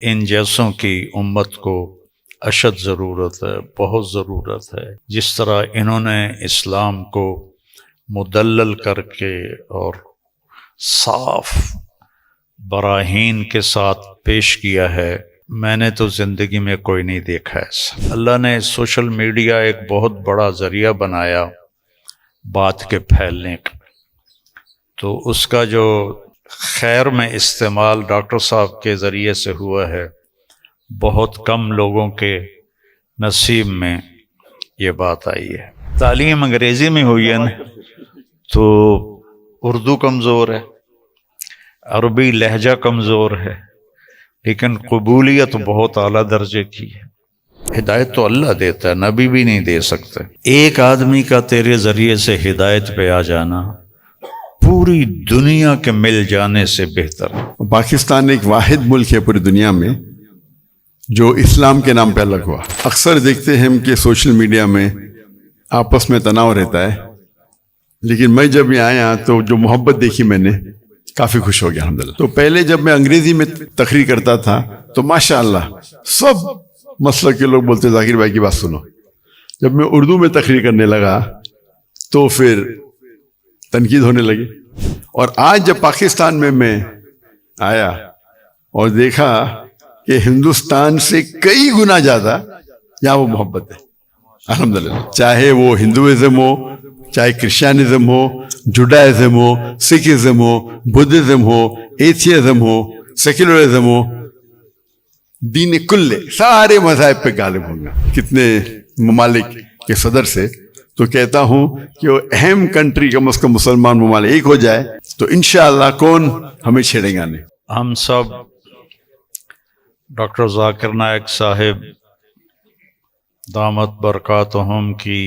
ان جیسوں کی امت کو اشد ضرورت ہے، بہت ضرورت ہے۔ جس طرح انہوں نے اسلام کو مدلل کر کے اور صاف براہین کے ساتھ پیش کیا ہے، میں نے تو زندگی میں کوئی نہیں دیکھا ایسا۔ اللہ نے سوشل میڈیا ایک بہت بڑا ذریعہ بنایا بات کے پھیلنے کا، تو اس کا جو خیر میں استعمال ڈاکٹر صاحب کے ذریعے سے ہوا ہے، بہت کم لوگوں کے نصیب میں یہ بات آئی ہے۔ تعلیم انگریزی میں ہوئی ہے نا، تو اردو کمزور ہے، عربی لہجہ کمزور ہے، لیکن قبولیت بہت اعلیٰ درجے کی ہے۔ ہدایت تو اللہ دیتا ہے، نبی بھی نہیں دے سکتے۔ ایک آدمی کا تیرے ذریعے سے ہدایت پہ آ جانا پوری دنیا کے مل جانے سے بہتر ہے۔ پاکستان ایک واحد ملک ہے پوری دنیا میں جو اسلام کے نام پہ الگ ہوا۔ اکثر دیکھتے ہیں ہم کہ سوشل میڈیا میں آپس میں تناؤ رہتا ہے، لیکن میں جب یہاں آیا تو جو محبت دیکھی میں نے، کافی خوش ہو گیا الحمدللہ۔ تو پہلے جب میں انگریزی میں تقریر کرتا تھا تو ماشاءاللہ سب مسلک کے لوگ بولتے ذاکر بھائی کی بات سنو۔ جب میں اردو میں تقریر کرنے لگا تو پھر تنقید ہونے لگی، اور آج جب پاکستان میں آیا اور دیکھا کہ ہندوستان سے کئی گنا زیادہ یہاں وہ محبت ہے الحمدللہ، چاہے وہ ہندوازم ہو، چاہے کرسچینزم ہو، جوڈائزم ہو، سکھزم ہو، بدھزم ہو، ایتھیزم ہو، سیکولرزم ہو، دین کلے سارے مذاہب پہ غالب ہوں گا۔ کتنے ممالک کے صدر سے تو کہتا ہوں کہ وہ اہم کنٹری کم از کم مسلمان ممالک ایک ہو جائے تو انشاءاللہ کون ہمیں چھیڑے گا نہیں۔ ہم سب ڈاکٹر ذاکر نائک صاحب دامت برکاتہم کی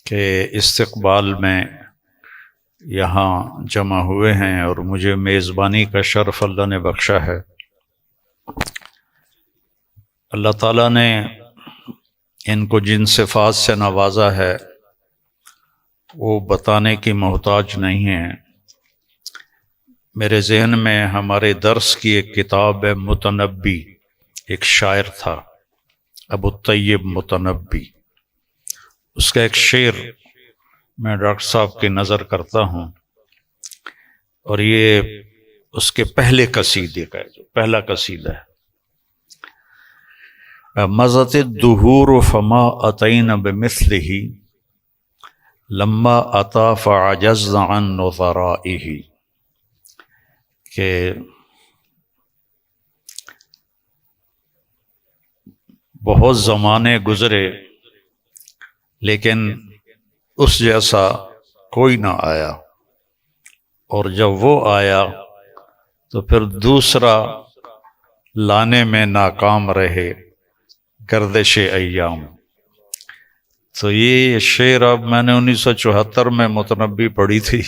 کے استقبال میں یہاں جمع ہوئے ہیں، اور مجھے میزبانی کا شرف اللہ نے بخشا ہے۔ اللہ تعالیٰ نے ان کو جن صفات سے نوازا ہے وہ بتانے کی محتاج نہیں ہے۔ میرے ذہن میں ہمارے درس کی ایک کتاب ہے متنبی، ایک شاعر تھا ابو الطیب متنبی، اس کا ایک شعر میں ڈاکٹر صاحب کی نظر کرتا ہوں، اور یہ اس کے پہلے قصیدے کا ہے، جو پہلا قصیدہ ہے۔ مضت الدہور فما اتینا بمثلہ لما اتا فعجزنا عن نظرائہ، کہ بہت زمانے گزرے لیکن اس جیسا کوئی نہ آیا، اور جب وہ آیا تو پھر دوسرا لانے میں ناکام رہے گردش ایام۔ تو یہ شعر اب میں نے 1974 میں متنبی پڑھی تھی،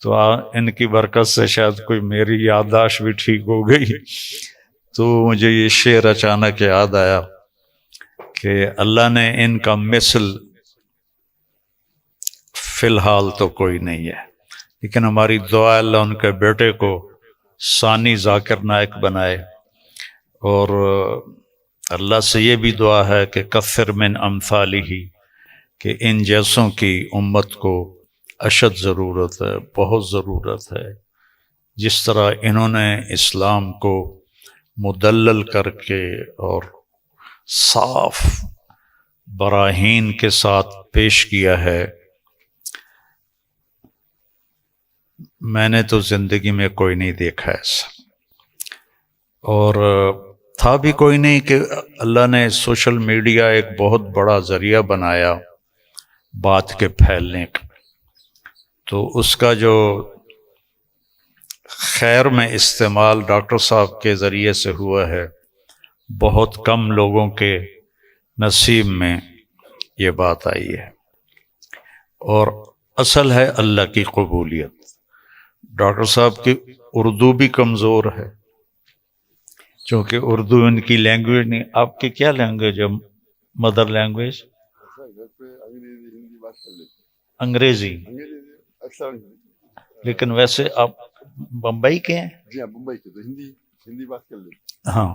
تو ان کی برکت سے شاید کوئی میری یادداشت بھی ٹھیک ہو گئی، تو مجھے یہ شعر اچانک یاد آیا کہ اللہ نے ان کا مثل فی الحال تو کوئی نہیں ہے، لیکن ہماری دعا اللہ ان کے بیٹے کو ثانی ذاکر نائک بنائے، اور اللہ سے یہ بھی دعا ہے کہ کثر من امثالہ، کہ ان جیسوں کی امت کو اشد ضرورت ہے، بہت ضرورت ہے۔ جس طرح انہوں نے اسلام کو مدلل کر کے اور صاف براہین کے ساتھ پیش کیا ہے، میں نے تو زندگی میں کوئی نہیں دیکھا ایسا، اور تھا بھی کوئی نہیں کہ اللہ نے سوشل میڈیا ایک بہت بڑا ذریعہ بنایا بات کے پھیلنے کا، تو اس کا جو خیر میں استعمال ڈاکٹر صاحب کے ذریعے سے ہوا ہے، بہت کم لوگوں کے نصیب میں یہ بات آئی ہے، اور اصل ہے اللہ کی قبولیت۔ ڈاکٹر صاحب کی اردو بھی کمزور ہے، چونکہ اردو ان کی لینگویج نہیں۔ آپ کی کیا لینگویج ہے مدر لینگویج؟ انگریزی، لیکن ویسے آپ بمبئی کے ہیں؟ جی ہاں، بمبئی کے، تو ہندی بات کر لیتے۔ ہاں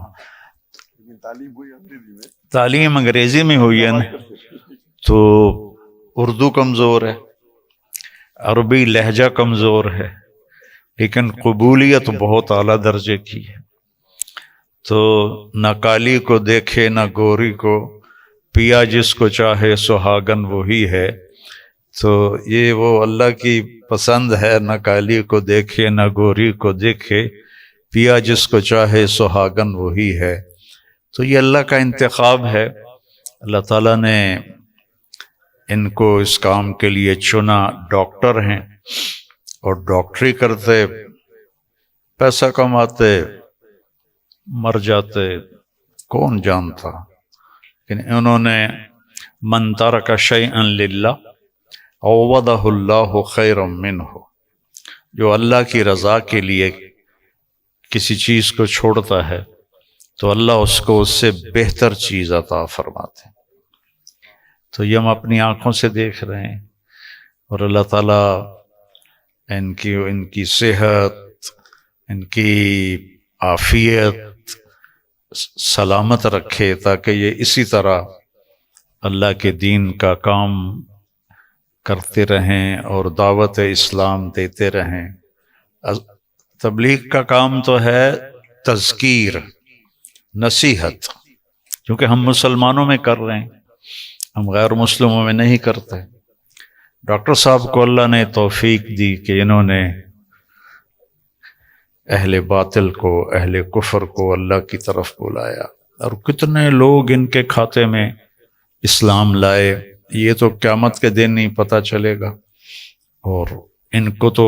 تعلیم انگریزی میں ہوئی ہے نا، تو اردو کمزور ہے، عربی لہجہ کمزور ہے، لیکن قبولیت بہت اعلیٰ درجے کی ہے. تو نہ کالی کو دیکھے نہ گوری کو، پیا جس کو چاہے سہاگن وہی ہے. تو یہ وہ اللہ کی پسند ہے، نہ کالی کو دیکھے نہ گوری کو دیکھے، پیا جس کو چاہے سہاگن وہی ہے. تو یہ اللہ کا انتخاب ہے. اللہ تعالیٰ نے ان کو اس کام کے لیے چنا. ڈاکٹر ہیں اور ڈاکٹری کرتے، پیسہ کماتے، مر جاتے، کون جانتا. لیکن انہوں نے من ترک شیئا للہ عوضہ اللہ خیرا منہ، جو اللہ کی رضا کے لیے کسی چیز کو چھوڑتا ہے تو اللہ اس کو اس سے بہتر چیز عطا فرماتے ہیں. تو یہ ہم اپنی آنکھوں سے دیکھ رہے ہیں. اور اللہ تعالیٰ ان کی صحت، ان کی عافیت سلامت رکھے، تاکہ یہ اسی طرح اللہ کے دین کا کام کرتے رہیں اور دعوت اسلام دیتے رہیں. تبلیغ کا کام تو ہے تذکیر، نصیحت، کیونکہ ہم مسلمانوں میں کر رہے ہیں، ہم غیر مسلموں میں نہیں کرتے. ڈاکٹر صاحب کو اللہ نے توفیق دی کہ انہوں نے اہل باطل کو، اہل کفر کو اللہ کی طرف بلایا، اور کتنے لوگ ان کے کھاتے میں اسلام لائے. یہ تو قیامت کے دن نہیں پتہ چلے گا، اور ان کو تو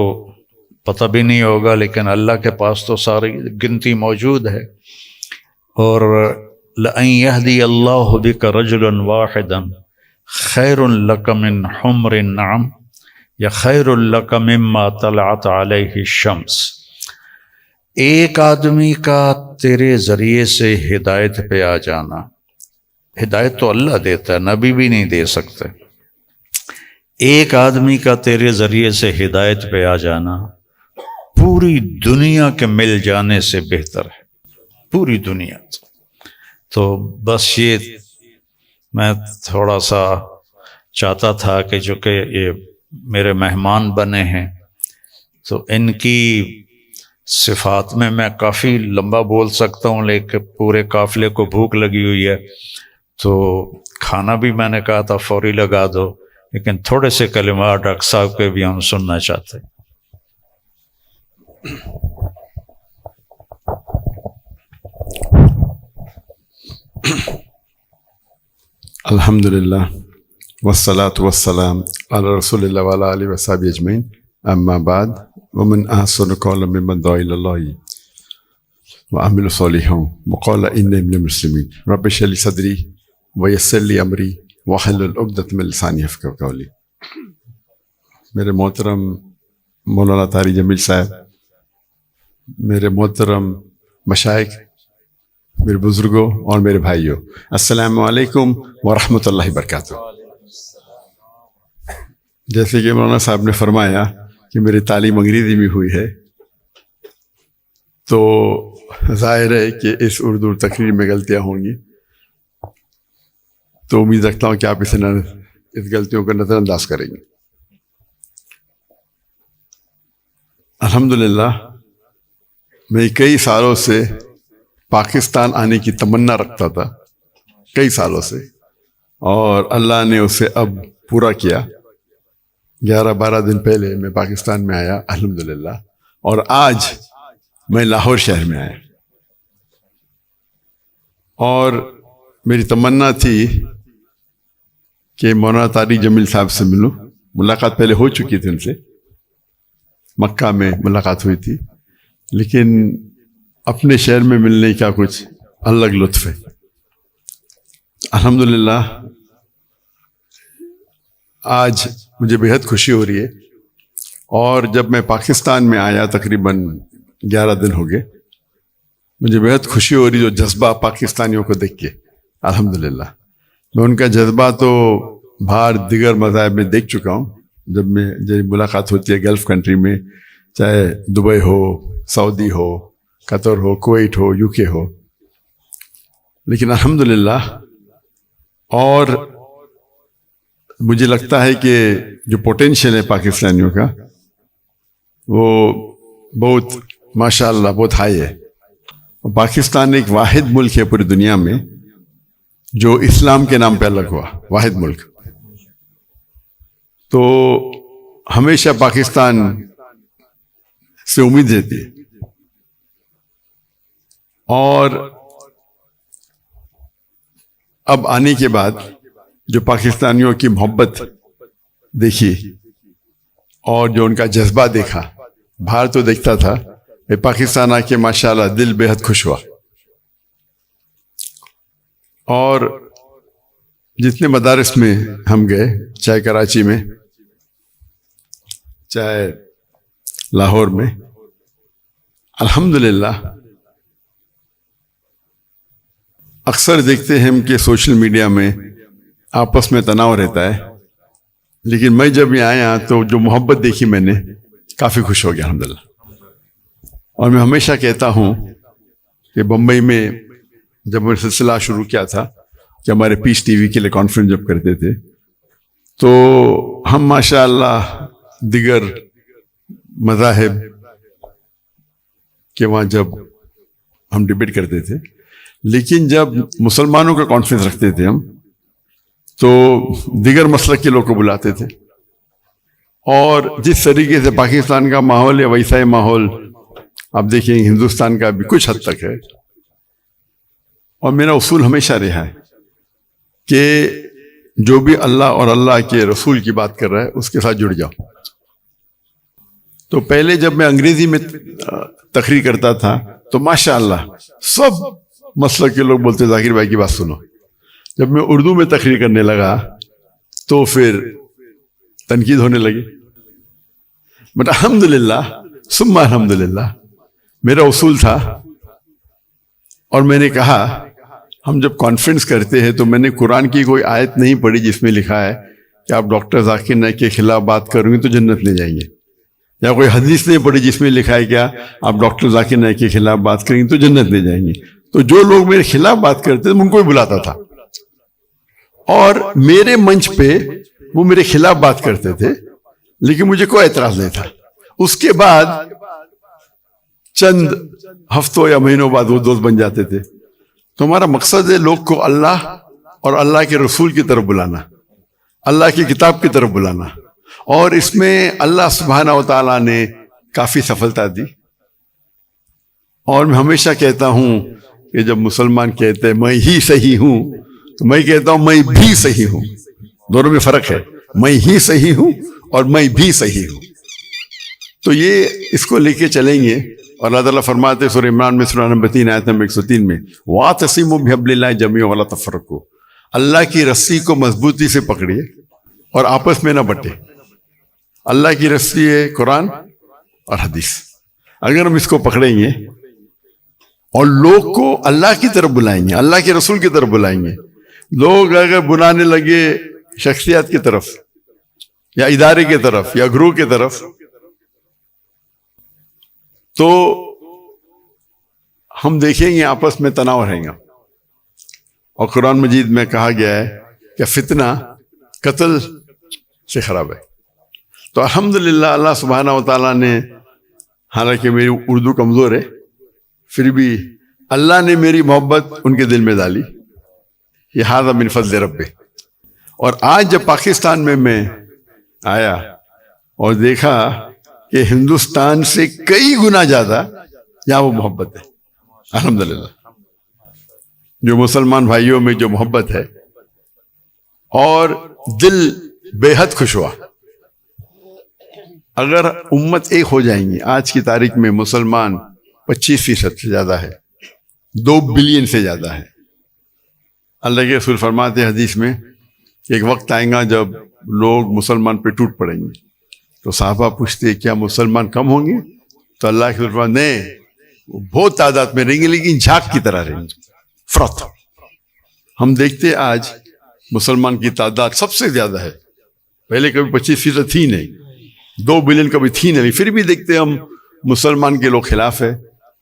پتہ بھی نہیں ہوگا، لیکن اللہ کے پاس تو ساری گنتی موجود ہے. اور لَأَن يَهْدِيَ اللَّهُ بِكَ رَجُلًا وَاحِدًا خَيْرٌ لَكَ مِنْ حُمْرِ النَّعَمِ یا خَيْرٌ لَكَ مِمَّا طَلَعَتْ عَلَيْهِ الشَّمْسُ. ایک آدمی کا تیرے ذریعے سے ہدایت پہ آ جانا، ہدایت تو اللہ دیتا ہے، نبی بھی نہیں دے سکتے. ایک آدمی کا تیرے ذریعے سے ہدایت پہ آ جانا پوری دنیا کے مل جانے سے بہتر ہے، پوری دنیا. تو بس یہ میں تھوڑا سا چاہتا تھا کہ جو کہ یہ میرے مہمان بنے ہیں، تو ان کی صفات میں کافی لمبا بول سکتا ہوں، لیکن پورے قافلے کو بھوک لگی ہوئی ہے، تو کھانا بھی میں نے کہا تھا فوری لگا دو، لیکن تھوڑے سے کلمات ڈاکٹر صاحب کے بھی ہم سننا چاہتے ہیں. الحمدللہ والصلاة والسلام علی رسول اللہ وعلی آلہ وصحبہ اجمعین، اما بعد، ومن احسن قولا ممن دعا الی اللہ وعمل صالحا وقال انی من المسلمین. رب اشرح لی صدری ویسر لی امری واحلل عقدۃ من لسانی یفقہوا قولی. میرے محترم مولانا طاری جمیل صاحب، میرے محترم مشائخ، میرے بزرگوں اور میرے بھائیوں، السلام علیکم ورحمۃ اللہ وبرکاتہ. جیسے کہ مولانا صاحب نے فرمایا کہ میری تعلیم انگریزی میں ہوئی ہے، تو ظاہر ہے کہ اس اردو تقریر میں غلطیاں ہوں گی، تو امید رکھتا ہوں کہ آپ اس غلطیوں کو نظر انداز کریں گے. الحمدللہ میں کئی سالوں سے پاکستان آنے کی تمنا رکھتا تھا، کئی سالوں سے، اور اللہ نے اسے اب پورا کیا. 11-12 دن پہلے میں پاکستان میں آیا الحمدللہ، اور آج میں لاہور شہر میں آیا. اور میری تمنا تھی کہ مولانا طاری جمیل صاحب سے ملوں. ملاقات پہلے ہو چکی تھی ان سے، مکہ میں ملاقات ہوئی تھی، لیکن اپنے شہر میں ملنے کا کچھ الگ لطف ہے. الحمدللہ آج مجھے بہت خوشی ہو رہی ہے. اور جب میں پاکستان میں آیا تقریباً 11 دن ہو گئے، مجھے بہت خوشی ہو رہی جو جذبہ پاکستانیوں کو دیکھ کے. الحمدللہ میں ان کا جذبہ تو باہر دیگر مذاہب میں دیکھ چکا ہوں. جب ملاقات ہوتی ہے گلف کنٹری میں، چاہے دبئی ہو، سعودی ہو، قطر ہو، کویت ہو، UK ہو، لیکن الحمدللہ اور مجھے لگتا ہے کہ جو پوٹینشیل ہے پاکستانیوں کا وہ بہت ماشاءاللہ بہت ہائی ہے. پاکستان ایک واحد ملک ہے پوری دنیا میں جو اسلام کے نام پہ الگ ہوا، واحد ملک. تو ہمیشہ پاکستان سے امید رہتی ہے. اور اب آنے کے بعد جو پاکستانیوں کی محبت دیکھی اور جو ان کا جذبہ دیکھا، باہر تو دیکھتا تھا، پاکستان آ کے ماشاءاللہ دل بے حد خوش ہوا. اور جتنے مدارس میں ہم گئے، چاہے کراچی میں، چاہے لاہور میں، الحمدللہ اکثر دیکھتے ہیں ہم کہ سوشل میڈیا میں آپس میں تناؤ رہتا ہے، لیکن میں جب یہاں آیا تو جو محبت دیکھی میں نے، کافی خوش ہو گیا الحمدللہ. اور میں ہمیشہ کہتا ہوں کہ بمبئی میں جب میں سلسلہ شروع کیا تھا کہ ہمارے پیس ٹی وی کے لیے کانفرنس جب کرتے تھے تو ہم ماشاءاللہ دیگر مذاہب کے وہاں جب ہم ڈبیٹ کرتے تھے، لیکن جب مسلمانوں کا کانفرنس رکھتے تھے ہم تو دیگر مسلک کے لوگ کو بلاتے تھے. اور جس طریقے سے پاکستان کا ماحول ہے ویسا ہی ماحول آپ دیکھیں ہندوستان کا بھی کچھ حد تک ہے. اور میرا اصول ہمیشہ رہا ہے کہ جو بھی اللہ اور اللہ کے رسول کی بات کر رہا ہے اس کے ساتھ جڑ جاؤ. تو پہلے جب میں انگریزی میں تقریر کرتا تھا تو ماشاءاللہ سب مسلک کے لوگ بولتے ذاکر بھائی کی بات سنو. جب میں اردو میں تقریر کرنے لگا تو پھر تنقید ہونے لگی. بٹ الحمدللہ ثم الحمدللہ میرا اصول تھا، اور میں نے کہا ہم جب کانفرنس کرتے ہیں تو میں نے قرآن کی کوئی آیت نہیں پڑھی جس میں لکھا ہے کہ آپ ڈاکٹر ذاکر نائک کے خلاف بات کریں گے تو جنت لے جائیں گے، یا کوئی حدیث نہیں پڑھی جس میں لکھا ہے کیا آپ ڈاکٹر ذاکر نائک کے خلاف بات کریں گے تو جنت لے جائیں گے. تو جو لوگ میرے خلاف بات کرتے تھے ان کو بھی بلاتا تھا، اور میرے منچ پہ وہ میرے خلاف بات کرتے تھے لیکن مجھے کوئی اعتراض نہیں تھا. اس کے بعد چند ہفتوں یا مہینوں بعد وہ دوست بن جاتے تھے. تو ہمارا مقصد ہے لوگ کو اللہ اور اللہ کے رسول کی طرف بلانا، اللہ کی کتاب کی طرف بلانا. اور اس میں اللہ سبحانہ و تعالیٰ نے کافی سفلتا دی. اور میں ہمیشہ کہتا ہوں کہ جب مسلمان کہتے ہیں میں ہی صحیح ہوں تو میں کہتا ہوں میں بھی صحیح ہوں. دونوں میں فرق ہے، میں ہی صحیح ہوں اور میں بھی صحیح ہوں. تو یہ اس کو لے کے چلیں گے. اور اللہ تعالیٰ فرماتے سورہ عمران میں سورہ نمبر 3 آیت نمبر 103 میں وَاعْتَصِمُوا بِحَبْلِ اللَّهِ جَمِيعًا وَلَا تَفَرَّقُوا، اللہ کی رسی کو مضبوطی سے پکڑیے اور آپس میں نہ بٹے. اللہ کی رسی ہے قرآن اور حدیث. اگر ہم اس کو پکڑیں گے اور لوگ کو اللہ کی طرف بلائیں گے، اللہ کے رسول کی طرف بلائیں گے، لوگ اگر بلانے لگے شخصیات کی طرف یا ادارے کی طرف یا گروہ کی طرف تو ہم دیکھیں گے آپس میں تناؤ رہیں گا. اور قرآن مجید میں کہا گیا ہے کہ فتنہ قتل سے خراب ہے. تو الحمدللہ اللہ سبحانہ و تعالیٰ نے، حالانکہ میری اردو کمزور ہے پھر بھی اللہ نے میری محبت ان کے دل میں ڈالی. یہ ھذا من فضل رب. اور آج جب پاکستان میں آیا اور دیکھا کہ ہندوستان سے کئی گنا زیادہ یہاں وہ محبت ہے الحمدللہ. جو مسلمان بھائیوں میں جو محبت ہے اور دل بے حد خوش ہوا. اگر امت ایک ہو جائیں گی، آج کی تاریخ میں مسلمان 25% سے زیادہ ہے، 2 بلین سے زیادہ ہے. اللہ کے رسول فرماتے ہیں حدیث میں کہ ایک وقت آئے گا جب لوگ مسلمان پہ ٹوٹ پڑیں گے. تو صحابہ پوچھتے کیا مسلمان کم ہوں گے؟ تو اللہ کے رسول فرماتے نہیں، وہ بہت تعداد میں رہیں گے لیکن جھاگ کی طرح رہیں گے. فرت ہم دیکھتے آج مسلمان کی تعداد سب سے زیادہ ہے. پہلے کبھی 25% تھی نہیں، 2 بلین کبھی تھی نہیں، پھر بھی دیکھتے ہم مسلمان کے لوگ خلاف ہے،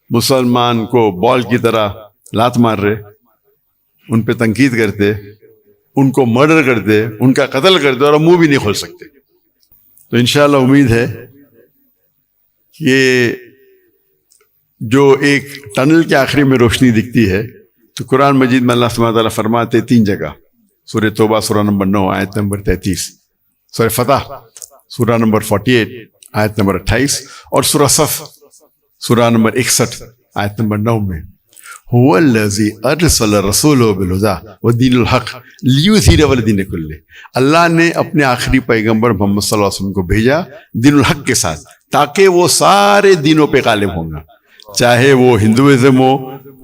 مسلمان کو بال کی طرح لات مار رہے. ان پہ تنقید کرتے, ان کو مرڈر کرتے, ان کا قتل کرتے اور منہ بھی نہیں کھول سکتے. تو انشاءاللہ امید ہے کہ جو ایک ٹنل کے آخری میں روشنی دکھتی ہے, تو قرآن مجید میں اللہ سبحانہ وتعالیٰ فرماتے 3 جگہ, سورہ توبہ سورہ نمبر 9 آیت نمبر 33, سورہ فتح سورہ نمبر 48 آیت نمبر 28, اور سورہ صف سورہ نمبر 61 آیت نمبر 9 میں هو الذی ارسل رسولہ بالہدی ودین الحق لیظہرہ علی الدین کلہ. اللہ نے اپنے آخری پیغمبر محمد صلی اللہ علیہ وسلم کو بھیجا دین الحق کے ساتھ, تاکہ وہ سارے دینوں پہ غالب ہوں گا, چاہے وہ ہندوازم ہو,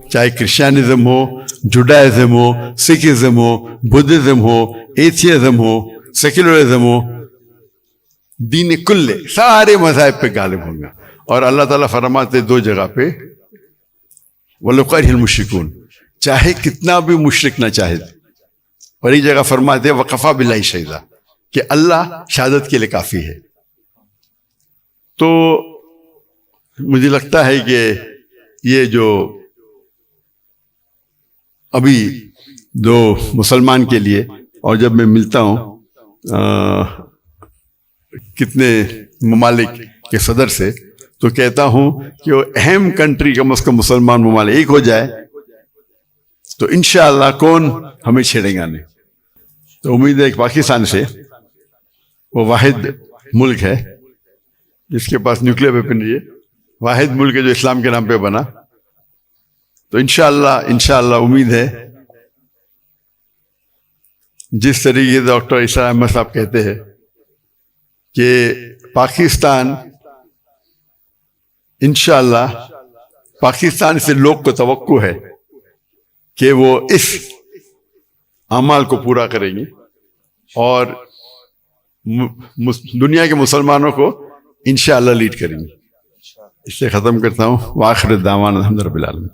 چاہے کرسچینزم ہو, جوڈائزم ہو, سکھزم ہو, بدھزم ہو, ایتھیزم ہو, سیکولرزم ہو, دین کلے سارے مذاہب پہ غالب ہوں گا. اور اللہ تعالیٰ فرماتے 2 جگہ پہ وَلَوْ كَرِهَ الْمُشْرِكُونَ, چاہے کتنا بھی مشرک نہ چاہے. اور ایک جگہ فرماتے وَكَفَى بِاللَّهِ شَهِيدًا, کہ اللہ شہادت کے لیے کافی ہے. تو مجھے لگتا ہے کہ یہ جو ابھی دو مسلمان کے لیے, اور جب میں ملتا ہوں کتنے ممالک کے صدر سے, تو کہتا ہوں کہ وہ اہم کنٹری کم از کم مسلمان ممالک ایک ہو جائے تو انشاءاللہ کون ہمیں چھیڑے گا نہیں. تو امید ہے کہ پاکستان سے وہ واحد ملک ہے جس کے پاس نیوکلیر ویپنری ہے, واحد ملک ہے جو اسلام کے نام پہ بنا. تو انشاءاللہ امید ہے جس طریقے سے ڈاکٹر عیسیٰ احمد صاحب کہتے ہیں کہ پاکستان انشاءاللہ پاکستان سے لوگ کو توقع ہے کہ وہ اس اعمال کو پورا کریں گے اور دنیا کے مسلمانوں کو انشاءاللہ لیڈ کریں گے. اس سے ختم کرتا ہوں. وآخر الدعوانا الحمد للہ رب العالمین.